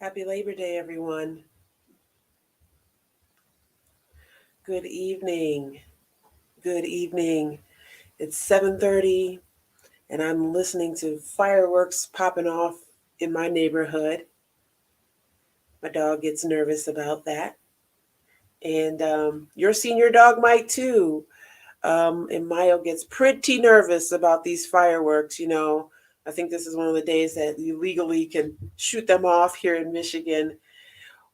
Happy Labor Day, everyone. Good evening. Good evening. It's 7:30 and I'm listening to fireworks popping off in my neighborhood. My dog gets nervous about that. And your senior dog might too. And Mayo gets pretty nervous about these fireworks. I think this is one of the days that you legally can shoot them off here in Michigan.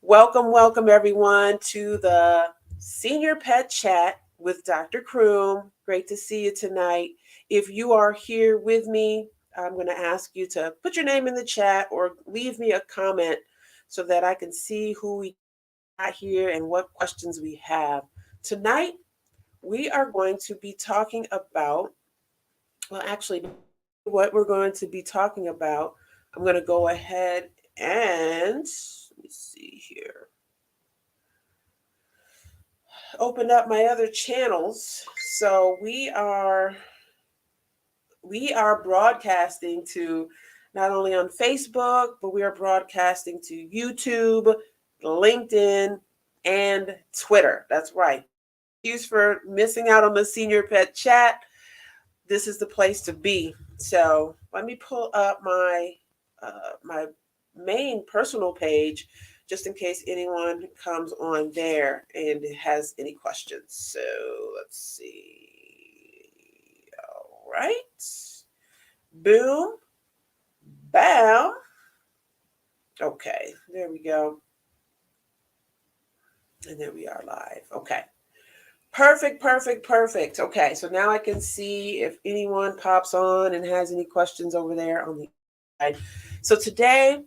Welcome, welcome everyone to the Senior Pet Chat with Dr. Croom. Great to see you tonight. If you are here with me, I'm going to ask you to put your name in the chat or leave me a comment so that I can see who we got here and what questions we have. Tonight, we are going to be talking about, well, actually, what we're going to be talking about, I'm going to go ahead and let me see here. Opened up my other channels. So we are broadcasting to not only on Facebook, but we are broadcasting to YouTube, LinkedIn, and Twitter. That's right. Excuse for missing out on the Senior Pet Chat. This is the place to be. So let me pull up my main personal page just in case anyone comes on there and has any questions. So let's see. All right. Boom. Bow. Okay. There we go. And there we are live. Okay. Perfect, perfect, perfect. Okay, so now I can see if anyone pops on and has any questions over there on the side. So today,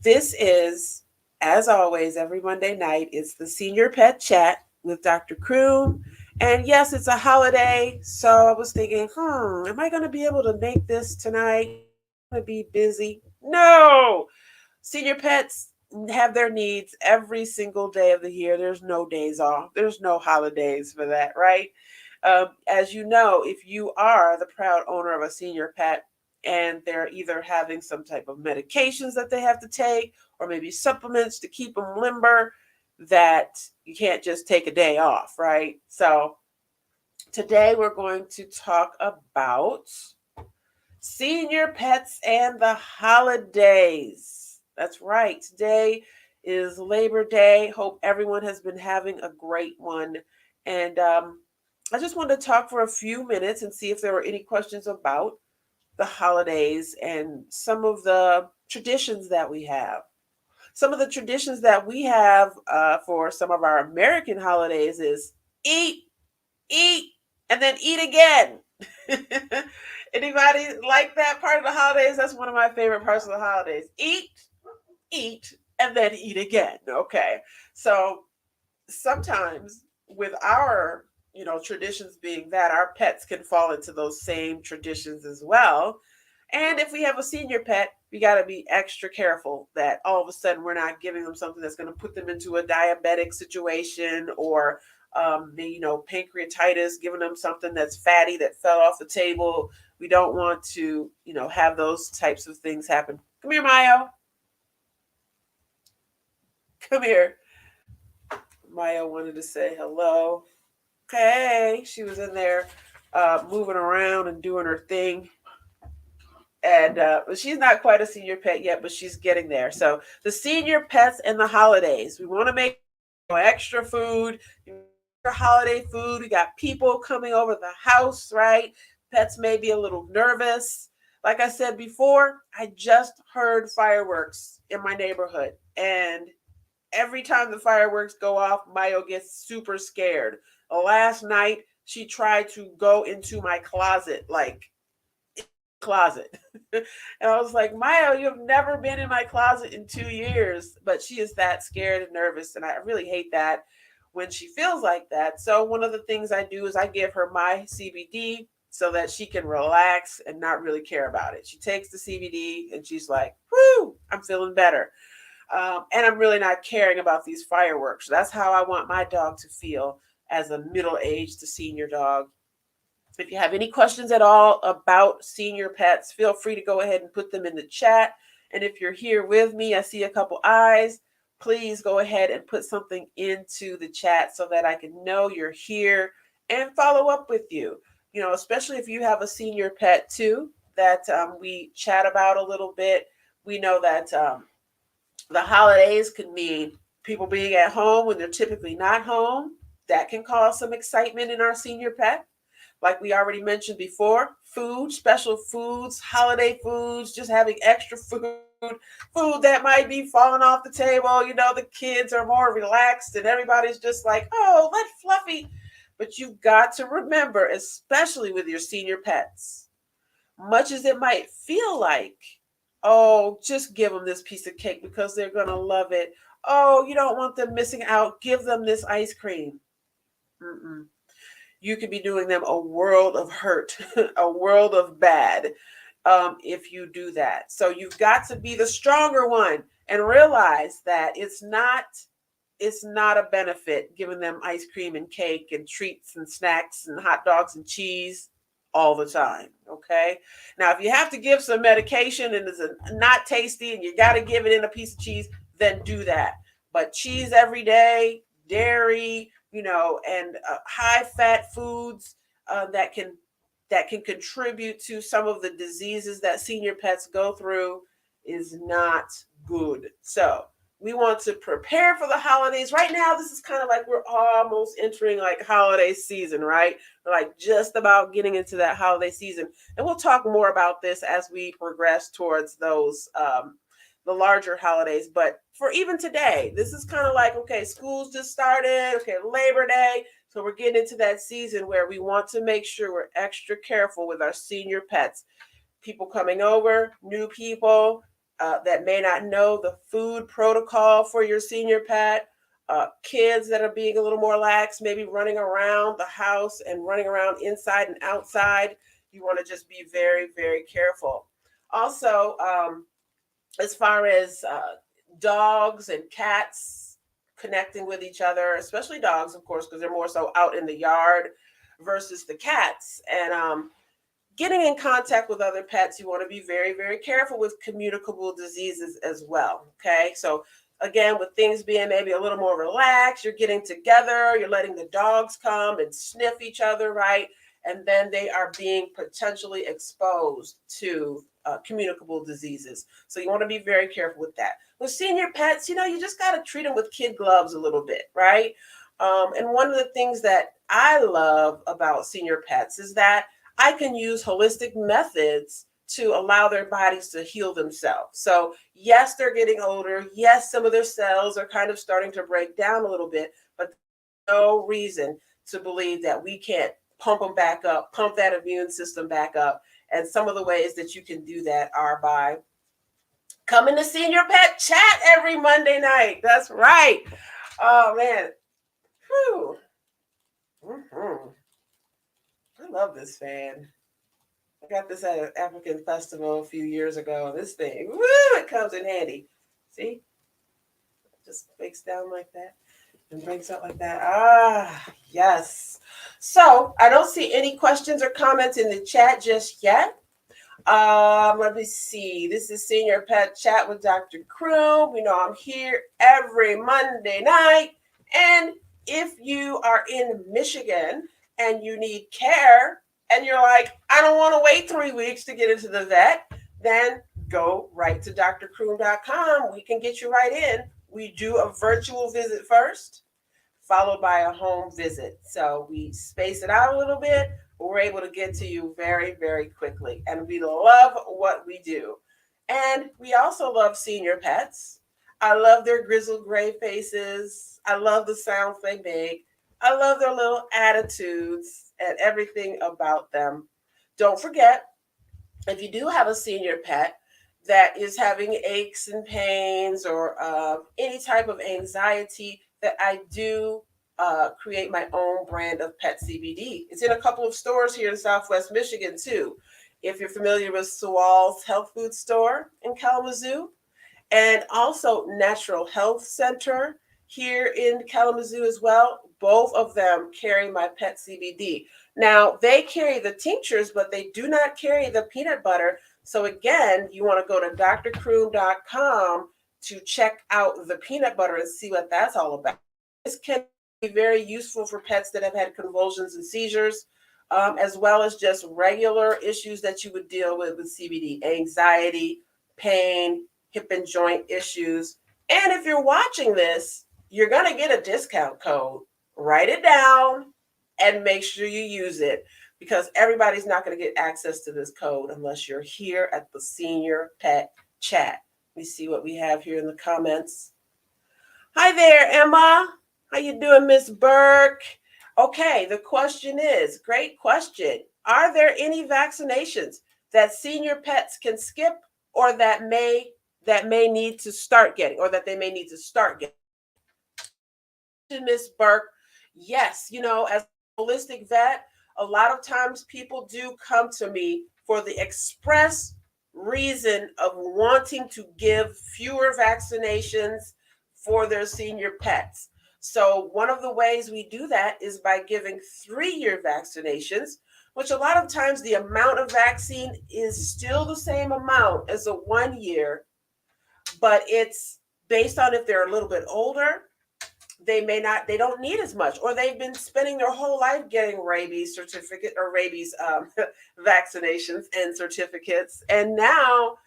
this is, as always, every Monday night, it's the Senior Pet Chat with Dr. Croom. And yes, it's a holiday, so I was thinking, am I going to be able to make this tonight? I'm going to be busy. No! Senior pets have their needs every single day of the year. There's no days off. There's no holidays for that, right? As you know, if you are the proud owner of a senior pet and they're either having some type of medications that they have to take or maybe supplements to keep them limber, that you can't just take a day off, right? So today we're going to talk about senior pets and the holidays. That's right. Today is Labor Day. Hope everyone has been having a great one. And I just wanted to talk for a few minutes and see if there were any questions about the holidays and some of the traditions that we have. Some of the traditions that we have for some of our American holidays is eat, eat, and then eat again. Anybody like that part of the holidays? That's one of my favorite parts of the holidays. Eat, eat, and then eat again. Okay. So sometimes with our, traditions being that our pets can fall into those same traditions as well. And if we have a senior pet, we got to be extra careful that all of a sudden we're not giving them something that's going to put them into a diabetic situation or pancreatitis, giving them something that's fatty that fell off the table. We don't want to, have those types of things happen. Come here, Mayo. Come here. Mayo wanted to say hello. Okay, she was in there moving around and doing her thing. And she's not quite a senior pet yet, but she's getting there. So the senior pets and the holidays. We want to make extra food, extra holiday food. We got people coming over the house, right? Pets may be a little nervous. Like I said before, I just heard fireworks in my neighborhood. And every time the fireworks go off, Mayo gets super scared. Last night, she tried to go into my closet, like closet. And I was like, Mayo, you have never been in my closet in 2 years. But she is that scared and nervous. And I really hate that when she feels like that. So one of the things I do is I give her my CBD so that she can relax and not really care about it. She takes the CBD and she's like, whoo, I'm feeling better. And I'm really not caring about these fireworks. That's how I want my dog to feel as a middle-aged to senior dog. If you have any questions at all about senior pets, feel free to go ahead and put them in the chat. And if you're here with me, I see a couple eyes. Please go ahead and put something into the chat so that I can know you're here and follow up with you. You know, especially if you have a senior pet too that we chat about a little bit. We know that the holidays could mean people being at home when they're typically not home. That can cause some excitement in our senior pet. Like we already mentioned before, food, special foods, holiday foods, just having extra food that might be falling off the table. You know, the kids are more relaxed and everybody's just like, oh, let Fluffy. But you've got to remember, especially with your senior pets, much as it might feel like, oh, just give them this piece of cake because they're going to love it. Oh, you don't want them missing out. Give them this ice cream. Mm-mm. You could be doing them a world of hurt, a world of bad if you do that. So you've got to be the stronger one and realize that it's not a benefit giving them ice cream and cake and treats and snacks and hot dogs and cheese all the time. Okay. Now, if you have to give some medication and it's not tasty and you got to give it in a piece of cheese, then do that. But cheese every day, dairy, and high fat foods that can contribute to some of the diseases that senior pets go through is not good. So we want to prepare for the holidays. Right now, this is kind of like we're almost entering like holiday season, right? We're like just about getting into that holiday season. And we'll talk more about this as we progress towards those the larger holidays. But for even today, this is kind of like, okay, school's just started, okay, Labor Day. So we're getting into that season where we want to make sure we're extra careful with our senior pets. People coming over, new people that may not know the food protocol for your senior pet, kids that are being a little more lax, maybe running around the house and running around inside and outside. You want to just be very, very careful. Also, as far as dogs and cats connecting with each other, especially dogs, of course, because they're more so out in the yard versus the cats. And getting in contact with other pets, you want to be very, very careful with communicable diseases as well. Okay. So, again, with things being maybe a little more relaxed, you're getting together, you're letting the dogs come and sniff each other, right? And then they are being potentially exposed to communicable diseases. So, you want to be very careful with that. With senior pets, you just got to treat them with kid gloves a little bit, right? And one of the things that I love about senior pets is that I can use holistic methods to allow their bodies to heal themselves. So, yes, they're getting older. Yes, some of their cells are kind of starting to break down a little bit, but no reason to believe that we can't pump them back up, pump that immune system back up. And some of the ways that you can do that are by coming to Senior Pet Chat every Monday night. That's right. Oh, man. Whew. Mm-hmm. I love this fan. I got this at an African festival a few years ago. This thing, woo, it comes in handy. See? It just breaks down like that and breaks up like that. Ah, yes. So I don't see any questions or comments in the chat just yet. Let me see. This is Senior Pet Chat with Dr. Croom. I'm here every Monday night. And if you are in Michigan and you need care and you're like, I don't want to wait 3 weeks to get into the vet, then go right to drcroom.com. We can get you right in. We do a virtual visit first, followed by a home visit. So we space it out a little bit. We're able to get to you very, very quickly. And we love what we do. And we also love senior pets. I love their grizzled gray faces. I love the sounds they make. I love their little attitudes and everything about them. Don't forget, if you do have a senior pet that is having aches and pains or any type of anxiety, that I do create my own brand of pet CBD. It's in a couple of stores here in Southwest Michigan too. If you're familiar with Sewall's Health Food Store in Kalamazoo, and also Natural Health Center here in Kalamazoo as well. Both of them carry my pet CBD. Now, they carry the tinctures, but they do not carry the peanut butter. So again, you want to go to drcroom.com to check out the peanut butter and see what that's all about. This can be very useful for pets that have had convulsions and seizures, as well as just regular issues that you would deal with CBD, anxiety, pain, hip and joint issues. And if you're watching this, you're going to get a discount code. Write it down and make sure you use it, because everybody's not going to get access to this code unless you're here at the Senior Pet Chat. We see what we have here in the comments. Hi there, Emma. How you doing, Miss Burke? Okay, the question is, great question. Are there any vaccinations that senior pets can skip, or that may need to start getting, or that they may need to start getting? Miss Burke, yes, as a holistic vet, a lot of times people do come to me for the express reason of wanting to give fewer vaccinations for their senior pets. So one of the ways we do that is by giving 3-year vaccinations, which a lot of times the amount of vaccine is still the same amount as a 1-year, but it's based on if they're a little bit older, they don't need as much, or they've been spending their whole life getting rabies certificate or rabies vaccinations and certificates. And now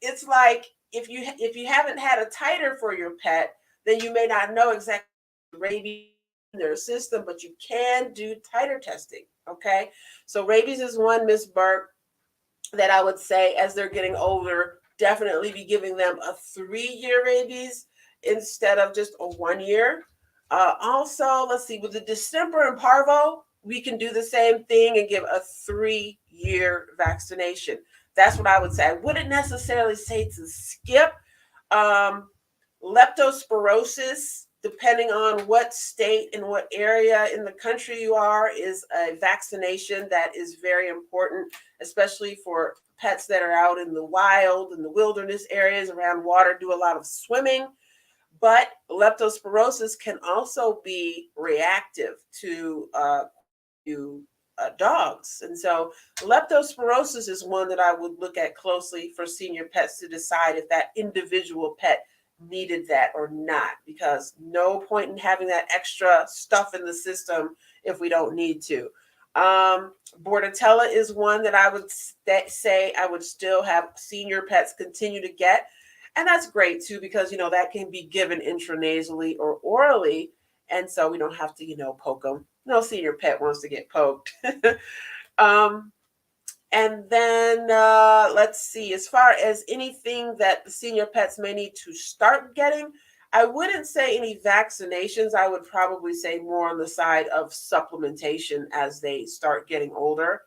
it's like, if you haven't had a titer for your pet, then you may not know exactly rabies in their system, but you can do titer testing. Okay. So rabies is one, Miss Burke, that I would say as they're getting older, definitely be giving them a 3-year rabies instead of just a 1-year. Also, let's see, with the distemper and parvo, we can do the same thing and give a 3-year vaccination. That's what I would say. I wouldn't necessarily say to skip. Leptospirosis, depending on what state and what area in the country you are, is a vaccination that is very important, especially for pets that are out in the wild, in the wilderness areas around water, do a lot of swimming. But leptospirosis can also be reactive to dogs. And so leptospirosis is one that I would look at closely for senior pets to decide if that individual pet needed that or not, because no point in having that extra stuff in the system if we don't need to. Bordetella is one that I would say I would still have senior pets continue to get. And that's great too, because, that can be given intranasally or orally. And so we don't have to, poke them. No senior pet wants to get poked. And then let's see, as far as anything that the senior pets may need to start getting, I wouldn't say any vaccinations. I would probably say more on the side of supplementation as they start getting older.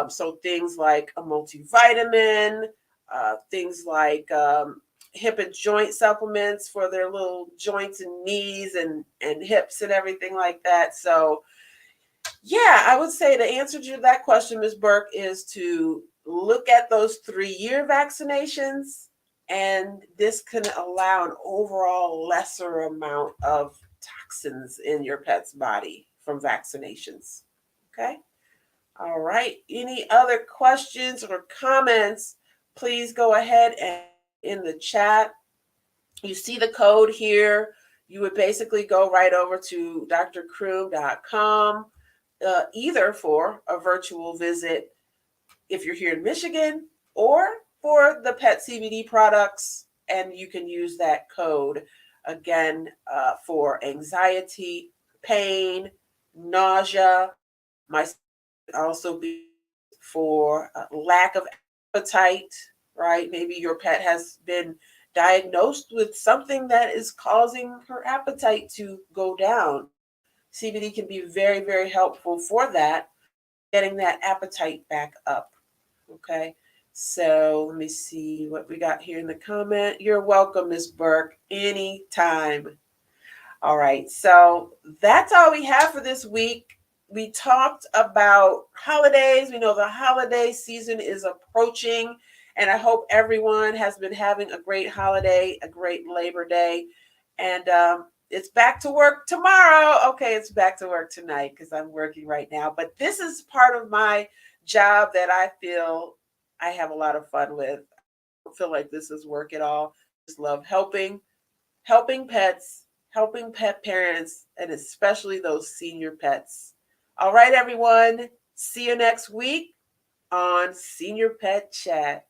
So things like a multivitamin, things like hip and joint supplements for their little joints and knees and hips and everything like that. So yeah, I would say the answer to that question, Ms. Burke, is to look at those 3-year vaccinations, and this can allow an overall lesser amount of toxins in your pet's body from vaccinations. Okay. All right. Any other questions or comments? Please go ahead and in the chat. You see the code here. You would basically go right over to drcroom.com, either for a virtual visit if you're here in Michigan, or for the pet CBD products, and you can use that code again for anxiety, pain, nausea. Might also be for lack of appetite, right? Maybe your pet has been diagnosed with something that is causing her appetite to go down. CBD can be very, very helpful for that, getting that appetite back up. Okay. So let me see what we got here in the comment. You're welcome, Ms. Burke, anytime. All right. So that's all we have for this week. We talked about holidays. We know the holiday season is approaching, and I hope everyone has been having a great holiday, a great Labor Day. And it's back to work tomorrow. Okay, it's back to work tonight because I'm working right now. But this is part of my job that I feel I have a lot of fun with. I don't feel like this is work at all. Just love helping pets, helping pet parents, and especially those senior pets. All right, everyone. See you next week on Senior Pet Chat.